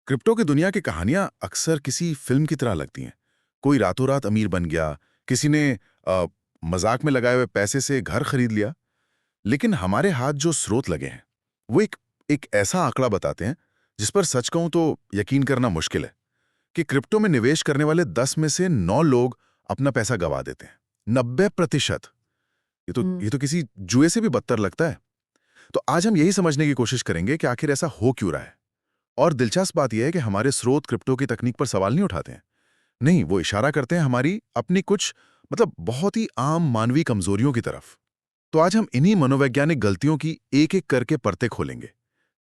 Crypto की दुनिया की कहानियां अक्सर किसी फिल्म की तरह लगती हैं। कोई रातों रात अमीर बन गया, किसी ने अ, मजाक में लगाए हुए पैसे से घर खरीद लिया। लेकिन हमारे हाथ जो स्रोत लगे हैं वो एक ऐसा आंकड़ा बताते हैं जिस पर सच कहूं तो यकीन करना मुश्किल है कि क्रिप्टो में निवेश करने वाले 10 में से 9 लोग अपना पैसा गंवा देते हैं। 90%। ये तो किसी जुए से भी बदतर लगता है। तो आज हम यही समझने की कोशिश करेंगे कि आखिर ऐसा हो क्यों रहा है। और दिलचस्प बात यह है कि हमारे स्रोत क्रिप्टो की तकनीक पर सवाल नहीं उठाते हैं। नहीं, वो इशारा करते हैं हमारी अपनी कुछ बहुत ही आम मानवीय कमजोरियों की तरफ। तो आज हम इन्हीं मनोवैज्ञानिक गलतियों की एक एक करके परतें खोलेंगे,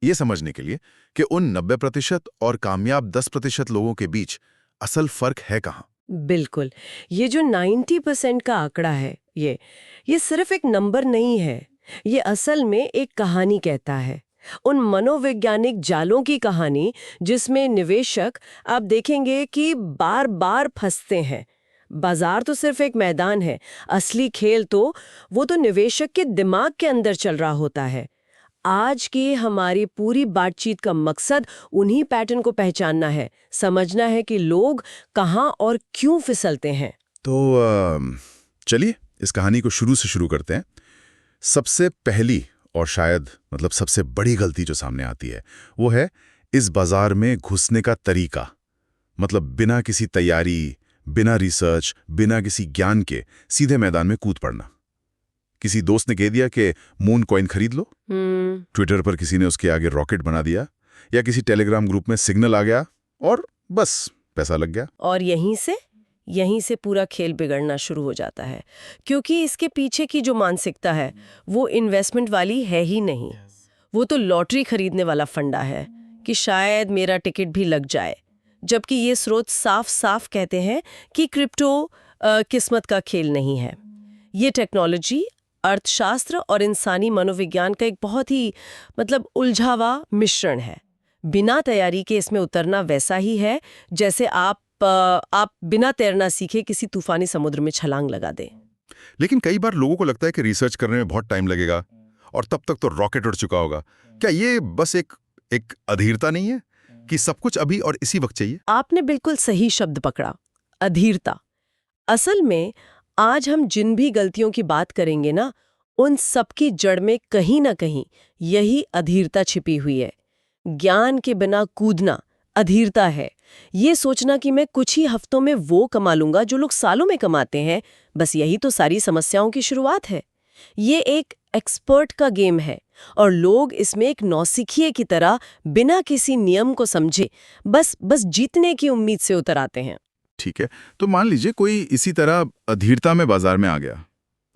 ये समझने के लिए कि उन 90% और कामयाब 10% लोगों के बीच असल फर्क है कहां। बिल्कुल। ये जो 90% का आंकड़ा है, ये सिर्फ एक नंबर नहीं है। ये असल में एक कहानी कहता है। उन मनोवैज्ञानिक जालों की कहानी जिसमें निवेशक आप देखेंगे कि बार-बार फंसते हैं। बाजार तो सिर्फ एक मैदान है, असली खेल तो वो तो निवेशक के दिमाग के अंदर चल रहा होता है। आज की हमारी पूरी बातचीत का मकसद उन्हीं पैटर्न को पहचानना है, समझना है कि लोग कहाँ और क्यों फिसलते हैं। तो चलिए इस कहानी को शुरू से शुरू करते हैं। सबसे पहली और शायद सबसे बड़ी गलती जो सामने आती है वो है इस बाजार में घुसने का तरीका। बिना किसी तैयारी, बिना रिसर्च, बिना किसी ज्ञान के सीधे मैदान में कूद पड़ना। किसी दोस्त ने कह दिया कि मून कॉइन खरीद लो, ट्विटर पर किसी ने उसके आगे रॉकेट बना दिया, या किसी टेलीग्राम ग्रुप में सिग्नल आ गया और बस पैसा लग गया। और यहीं से पूरा खेल बिगड़ना शुरू हो जाता है, क्योंकि इसके पीछे की जो मानसिकता है वो इन्वेस्टमेंट वाली है ही नहीं। वो तो लॉटरी खरीदने वाला फंडा है कि शायद मेरा टिकट भी लग जाए, जबकि ये स्रोत साफ साफ कहते हैं कि क्रिप्टो किस्मत का खेल नहीं है। ये टेक्नोलॉजी, अर्थशास्त्र और इंसानी मनोविज्ञान का एक बहुत ही उलझावा मिश्रण है। बिना तैयारी के इसमें उतरना वैसा ही है जैसे आप बिना तैरना सीखे किसी तूफानी समुद्र में छलांग लगा दें। लेकिन कई बार लोगों को लगता है कि रिसर्च करने में बहुत टाइम लगेगा और तब तक तो रॉकेट उड़ चुका होगा। क्या ये बस एक अधीरता नहीं है कि सब कुछ अभी और इसी वक्त चाहिए? आपने बिल्कुल सही शब्द पकड़ा, अधीरता। असल में आज हम जिन भी गलतियों की बात करेंगे ना, उन सब की जड़ में कहीं ना कहीं यही अधीरता छिपी हुई है। ज्ञान के बिना कूदना अधीरता है। ये सोचना कि मैं कुछ ही हफ्तों में वो कमा लूंगा जो लोग सालों में कमाते हैं, बस यही तो सारी समस्याओं की शुरुआत है। ये एक एक्सपर्ट का गेम है और लोग इसमें एक नौसिखिए की तरह बिना किसी नियम को समझे बस जीतने की उम्मीद से उतर आते हैं। ठीक है, तो मान लीजिए कोई इसी तरह अधीरता में बाजार में आ गया,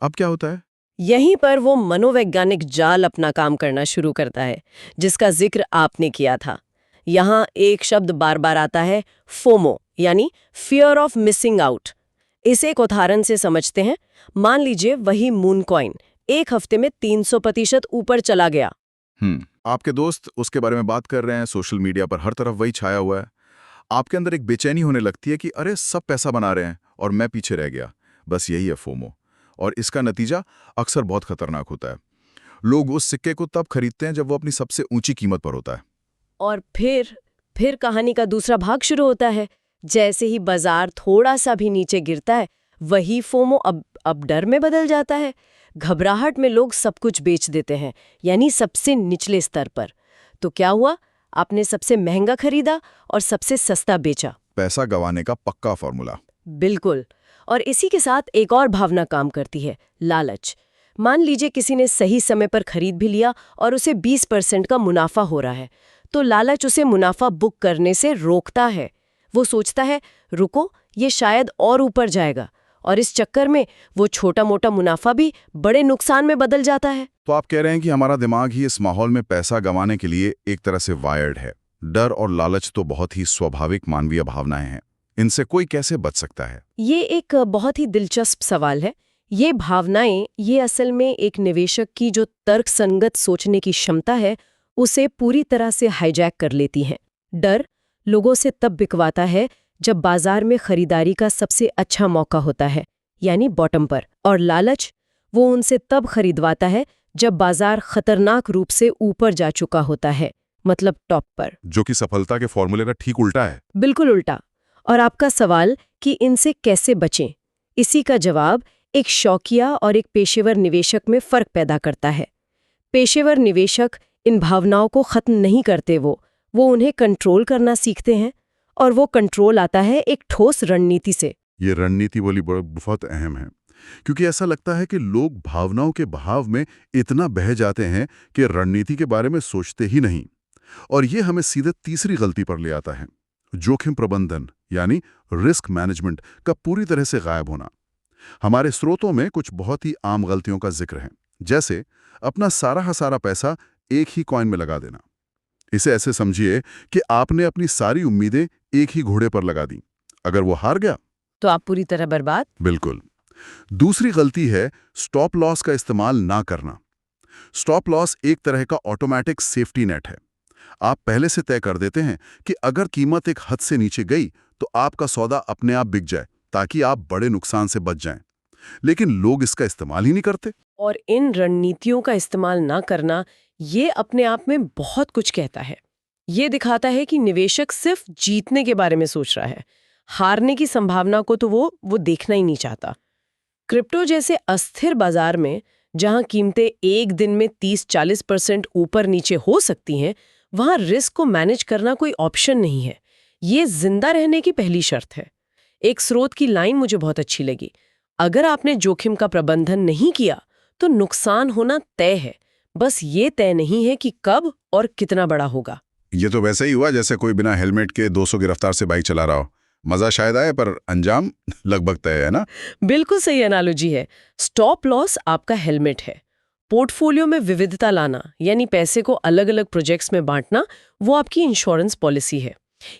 अब क्या होता है? यहीं पर वो मनोवैज्ञानिक जाल अपना काम करना शुरू करता है, जिसका जिक्र आपने किया था। यहाँ एक शब्द बार बार आता है, फोमो, यानी फियर ऑफ मिसिंग आउट। इसे एक उदाहरण से समझते हैं। मान लीजिए वही मून कॉइन एक हफ्ते में 300% ऊपर चला गया। आपके दोस्त उसके बारे में बात कर रहे हैं, सोशल मीडिया पर हर तरफ वही छाया हुआ है। आपके अंदर एक बेचैनी होने लगती है कि अरे सब पैसा बना रहे हैं और मैं पीछे रह गया। बस यही है फोमो। और इसका नतीजा अक्सर बहुत खतरनाक होता है। लोग उस सिक्के को तब खरीदते हैं जब वो अपनी सबसे ऊंची कीमत पर होता है। और फिर कहानी का दूसरा भाग शुरू होता है। जैसे ही बाजार थोड़ा सा भी नीचे गिरता है, वही फोमो अब डर में बदल जाता है। घबराहट में लोग सब कुछ बेच देते हैं, यानी सबसे निचले स्तर पर। तो क्या हुआ? आपने सबसे महंगा खरीदा और सबसे सस्ता बेचा। पैसा गंवाने का पक्का फॉर्मूला। बिल्कुल। और इसी के साथ एक और भावना काम करती है, लालच। मान लीजिए किसी ने सही समय पर खरीद भी लिया और उसे 20% का मुनाफा हो रहा है, तो लालच उसे मुनाफा बुक करने से रोकता है। वो सोचता है, रुको, ये शायद और ऊपर जाएगा, और इस चक्कर में वो छोटा मोटा मुनाफा भी बड़े नुकसान में बदल जाता है। तो आप कह रहे हैं कि हमारा दिमाग ही इस माहौल में पैसा गंवाने के लिए एक तरह से वायर्ड है। डर और लालच तो बहुत ही स्वाभाविक मानवीय भावनाएं हैं। इनसे कोई कैसे बच सकता है? ये एक बहुत ही दिलचस्प सवाल है। ये भावनाएं, ये असल में एक निवेशक की जो तर्कसंगत सोचने की क्षमता है, उसे पूरी तरह से हाईजैक कर लेती हैं। डर लोगों से तब बिकवाता है जब बाजार में खरीदारी का सबसे अच्छा मौका होता है, यानी बॉटम पर। और लालच वो उनसे तब खरीदवाता है जब बाजार खतरनाक रूप से ऊपर जा चुका होता है, मतलब टॉप पर। जो कि सफलता के फॉर्मूले का ठीक उल्टा है। बिल्कुल उल्टा। और आपका सवाल कि इनसे कैसे बचें, इसी का जवाब एक शौकिया और एक पेशेवर निवेशक में फर्क पैदा करता है। पेशेवर निवेशक इन भावनाओं को खत्म नहीं करते, वो उन्हें कंट्रोल करना सीखते हैं, और वो कंट्रोल आता है एक ठोस रणनीति से। ये रणनीति बोली बहुत अहम है, क्योंकि ऐसा लगता है कि लोग भावनाओं के बहाव में इतना बह जाते हैं कि रणनीति के बारे में सोचते ही नहीं। और ये हमें सीधे तीसरी गलती पर ले आता है, जोखिम प्रबंधन यानी रिस्क मैनेजमेंट का पूरी तरह से गायब होना। हमारे स्रोतों में कुछ बहुत ही आम गलतियों का जिक्र है, जैसे अपना सारा पैसा एक ही कॉइन में लगा देना। इसे ऐसे समझिए कि आपने अपनी सारी उम्मीदें एक ही घोड़े पर लगा दी। अगर वो हार गया तो आप पूरी तरह बर्बाद। बिल्कुल। दूसरी गलती है स्टॉप लॉस का इस्तेमाल ना करना। स्टॉप लॉस एक तरह का ऑटोमेटिक सेफ्टी नेट है। आप पहले से तय कर देते हैं कि अगर कीमत एक हद से नीचे गई तो आपका सौदा अपने आप बिक जाए, ताकि आप बड़े नुकसान से बच जाएं। लेकिन लोग इसका इस्तेमाल ही नहीं करते। और इन रणनीतियों का इस्तेमाल ना करना, ये अपने आप में बहुत कुछ कहता है। ये दिखाता है कि निवेशक सिर्फ जीतने के बारे में सोच रहा है, हारने की संभावना को तो वो देखना ही नहीं चाहता। क्रिप्टो जैसे अस्थिर बाजार में, जहां कीमतें एक दिन में 30-40% ऊपर नीचे हो सकती हैं, वहां रिस्क को मैनेज करना कोई ऑप्शन नहीं है। ये जिंदा रहने की पहली शर्त है। एक स्रोत की लाइन मुझे बहुत अच्छी लगी, अगर आपने जोखिम का प्रबंधन नहीं किया तो नुकसान होना तय है, बस ये तय नहीं है कि कब और कितना बड़ा होगा। ये तो वैसे ही हुआ जैसे कोई बिना हेलमेट के 200 की रफ्तार से बाइक चला रहा हो। मजा शायद आए पर अंजाम लगभग तय है ना। बिल्कुल सही एनालॉजी है। स्टॉप लॉस आपका हेलमेट है। पोर्टफोलियो में विविधता लाना, यानी पैसे को अलग अलग प्रोजेक्ट्स में बांटना, वो आपकी इंश्योरेंस पॉलिसी है।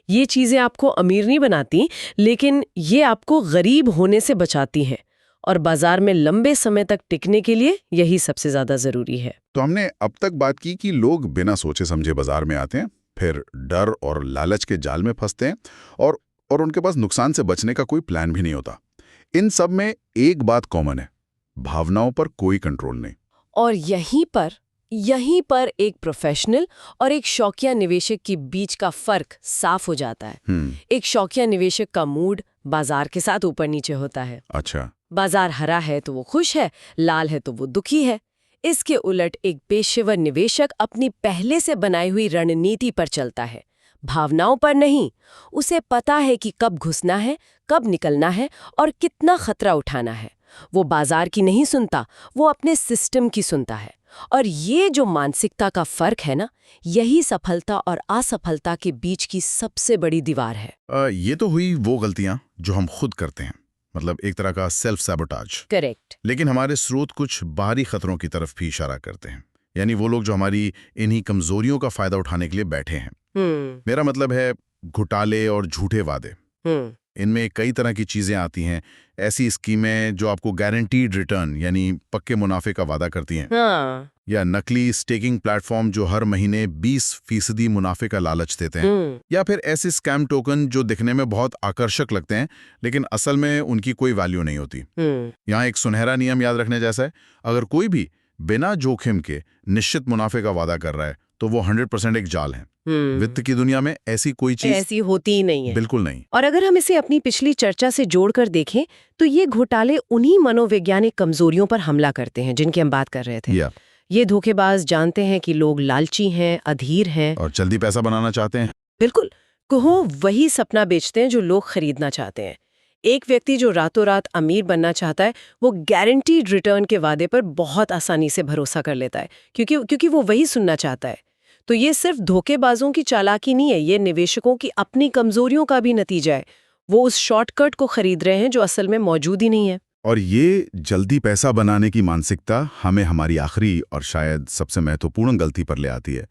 ये चीजें आपको अमीर नहीं बनाती, लेकिन ये आपको गरीब होने से बचाती हैं, और बाजार में लंबे समय तक टिकने के लिए यही सबसे ज्यादा जरूरी है। तो हमने अब तक बात की कि लोग बिना सोचे समझे बाजार में आते हैं, फिर डर और लालच के जाल में फंसते हैं, और उनके पास नुकसान से बचने का कोई प्लान भी नहीं होता। इन सब में एक बात कॉमन है, भावनाओं पर कोई कंट्रोल नहीं। और यहीं पर एक प्रोफेशनल और एक शौकिया निवेशक के बीच का फर्क साफ हो जाता है। एक शौकिया निवेशक का मूड बाजार के साथ ऊपर नीचे होता है। अच्छा। बाजार हरा है तो वो खुश है, लाल है तो वो दुखी है। इसके उलट एक पेशेवर निवेशक अपनी पहले से बनाई हुई रणनीति पर चलता है, भावनाओं पर नहीं। उसे पता है कि कब घुसना है, कब निकलना है और कितना खतरा उठाना है। वो बाजार की नहीं सुनता, वो अपने सिस्टम की सुनता है। और ये जो मानसिकता का फर्क है ना, यही सफलता और असफलता के बीच की सबसे बड़ी दीवार है। ये तो हुई वो गलतियां जो हम खुद करते हैं, मतलब एक तरह का सेल्फ सैबोटाज। करेक्ट। लेकिन हमारे स्रोत कुछ बाहरी खतरों की तरफ भी इशारा करते हैं, यानी वो लोग जो हमारी इन्हीं कमजोरियों का फायदा उठाने के लिए बैठे हैं। मेरा मतलब है घोटाले और झूठे वादे। इनमें कई तरह की चीजें आती हैं। ऐसी स्कीमें जो आपको गारंटीड रिटर्न यानी पक्के मुनाफे का वादा करती हैं, या नकली स्टेकिंग प्लेटफॉर्म जो हर महीने 20% मुनाफे का लालच देते हैं, या फिर ऐसे स्कैम टोकन जो दिखने में बहुत आकर्षक लगते हैं लेकिन असल में उनकी कोई वैल्यू नहीं होती। यहाँ एक सुनहरा नियम याद रखने जैसा है, अगर कोई भी बिना जोखिम के निश्चित मुनाफे का वादा कर रहा है तो वो 100% एक जाल है। वित्त की दुनिया में ऐसी कोई चीज ऐसी होती ही नहीं है। बिल्कुल नहीं। और अगर हम इसे अपनी पिछली चर्चा से जोड़कर देखें तो ये घोटाले उन्हीं मनोवैज्ञानिक कमजोरियों पर हमला करते हैं जिनकी हम बात कर रहे थे। ये धोखेबाज जानते हैं कि लोग लालची हैं, अधीर हैं और जल्दी पैसा बनाना चाहते हैं। बिल्कुल, कहो वही सपना बेचते हैं जो लोग खरीदना चाहते हैं। एक व्यक्ति जो रातों रात अमीर बनना चाहता है, वो गारंटीड रिटर्न के वादे पर बहुत आसानी से भरोसा कर लेता है, क्योंकि वो वही सुनना चाहता है। तो ये सिर्फ धोखेबाजों की चालाकी नहीं है, ये निवेशकों की अपनी कमजोरियों का भी नतीजा है। वो उस शॉर्टकट को खरीद रहे हैं जो असल में मौजूद ही नहीं है। और ये जल्दी पैसा बनाने की मानसिकता हमें हमारी आखिरी और शायद सबसे महत्वपूर्ण गलती पर ले आती है,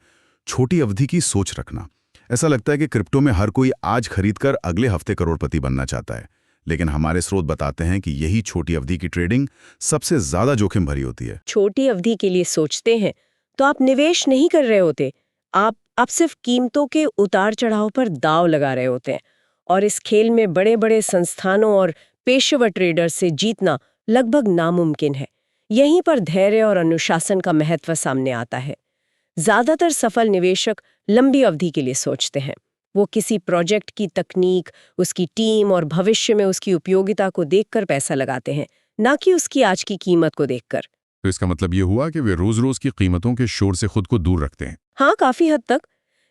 छोटी अवधि की सोच रखना। ऐसा लगता है कि क्रिप्टो में हर कोई आज खरीदकर अगले हफ्ते करोड़पति बनना चाहता है, लेकिन हमारे स्रोत बताते हैं कि यही छोटी अवधि की ट्रेडिंग सबसे ज्यादा जोखिम भरी होती है। छोटी अवधि के लिए सोचते हैं तो आप निवेश नहीं कर रहे होते, आप सिर्फ कीमतों के उतार चढ़ाव पर दाव लगा रहे होते हैं। और इस खेल में बड़े बड़े संस्थानों और पेशेवर ट्रेडर से जीतना लगभग नामुमकिन है। यहीं पर धैर्य और अनुशासन का महत्व सामने आता है। ज्यादातर सफल निवेशक लंबी अवधि के लिए सोचते हैं। वो किसी प्रोजेक्ट की तकनीक, उसकी टीम और भविष्य में उसकी उपयोगिता को देखकर पैसा लगाते हैं, ना कि उसकी आज की कीमत को देखकर। तो इसका मतलब ये हुआ कि वे रोज-रोज की कीमतों के शोर से खुद को दूर रखते हैं। हाँ, काफी हद तक।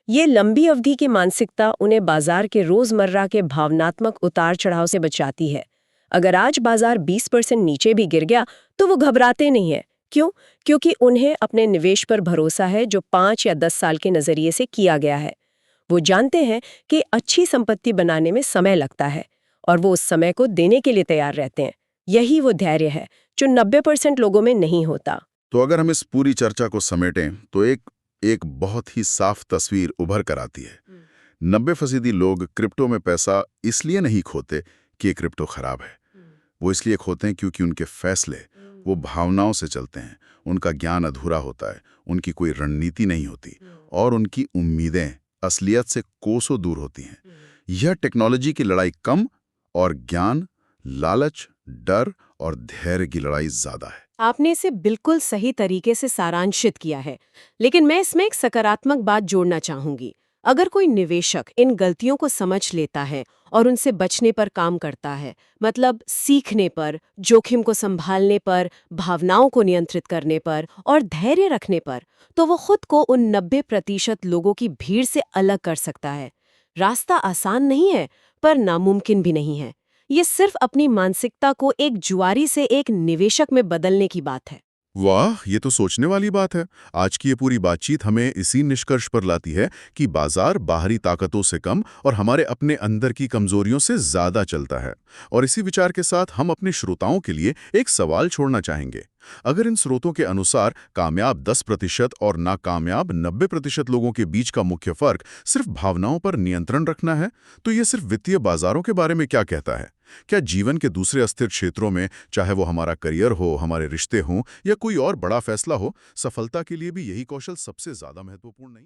ये लंबी अवधि की मानसिकता उन्हें बाजार के रोजमर्रा के भावनात्मक उतार चढ़ाव से बचाती है। अगर आज बाजार 20% नीचे भी गिर गया तो वो घबराते नहीं है। क्यों? क्योंकि उन्हें अपने निवेश पर भरोसा है जो 5 या 10 साल के नजरिए से किया गया है। वो जानते हैं कि अच्छी संपत्ति बनाने में समय लगता है और वो उस समय को देने के लिए तैयार रहते हैं। यही वो धैर्य है जो 90% लोगों में नहीं होता। तो अगर हम इस पूरी चर्चा को समेटें तो एक बहुत ही साफ तस्वीर उभर कर आती है। 90% लोग क्रिप्टो में पैसा इसलिए नहीं खोते कि ये क्रिप्टो खराब है। वो इसलिए खोते हैं क्योंकि उनके फैसले वो भावनाओं से चलते हैं, उनका ज्ञान अधूरा होता है, उनकी कोई रणनीति नहीं होती और उनकी उम्मीदें असलियत से कोसों दूर होती हैं। यह टेक्नोलॉजी की लड़ाई कम और ज्ञान, लालच, डर और धैर्य की लड़ाई ज्यादा है। आपने इसे बिल्कुल सही तरीके से सारांशित किया है, लेकिन मैं इसमें एक सकारात्मक बात जोड़ना चाहूंगी। अगर कोई निवेशक इन गलतियों को समझ लेता है और उनसे बचने पर काम करता है, मतलब सीखने पर, जोखिम को संभालने पर, भावनाओं को नियंत्रित करने पर और धैर्य रखने पर, तो वो खुद को उन 90% लोगों की भीड़ से अलग कर सकता है। रास्ता आसान नहीं है, पर नामुमकिन भी नहीं है। ये सिर्फ अपनी मानसिकता को एक जुआरी से एक निवेशक में बदलने की बात है। वाह, ये तो सोचने वाली बात है। आज की ये पूरी बातचीत हमें इसी निष्कर्ष पर लाती है कि बाजार बाहरी ताकतों से कम और हमारे अपने अंदर की कमजोरियों से ज्यादा चलता है। और इसी विचार के साथ हम अपने श्रोताओं के लिए एक सवाल छोड़ना चाहेंगे। अगर इन स्रोतों के अनुसार कामयाब 10% और नाकामयाब 90% लोगों के बीच का मुख्य फर्क सिर्फ भावनाओं पर नियंत्रण रखना है, तो ये सिर्फ वित्तीय बाजारों के बारे में क्या कहता है? क्या जीवन के दूसरे अस्थिर क्षेत्रों में, चाहे वो हमारा करियर हो, हमारे रिश्ते हों या कोई और बड़ा फैसला हो, सफलता के लिए भी यही कौशल सबसे ज्यादा महत्वपूर्ण नहीं?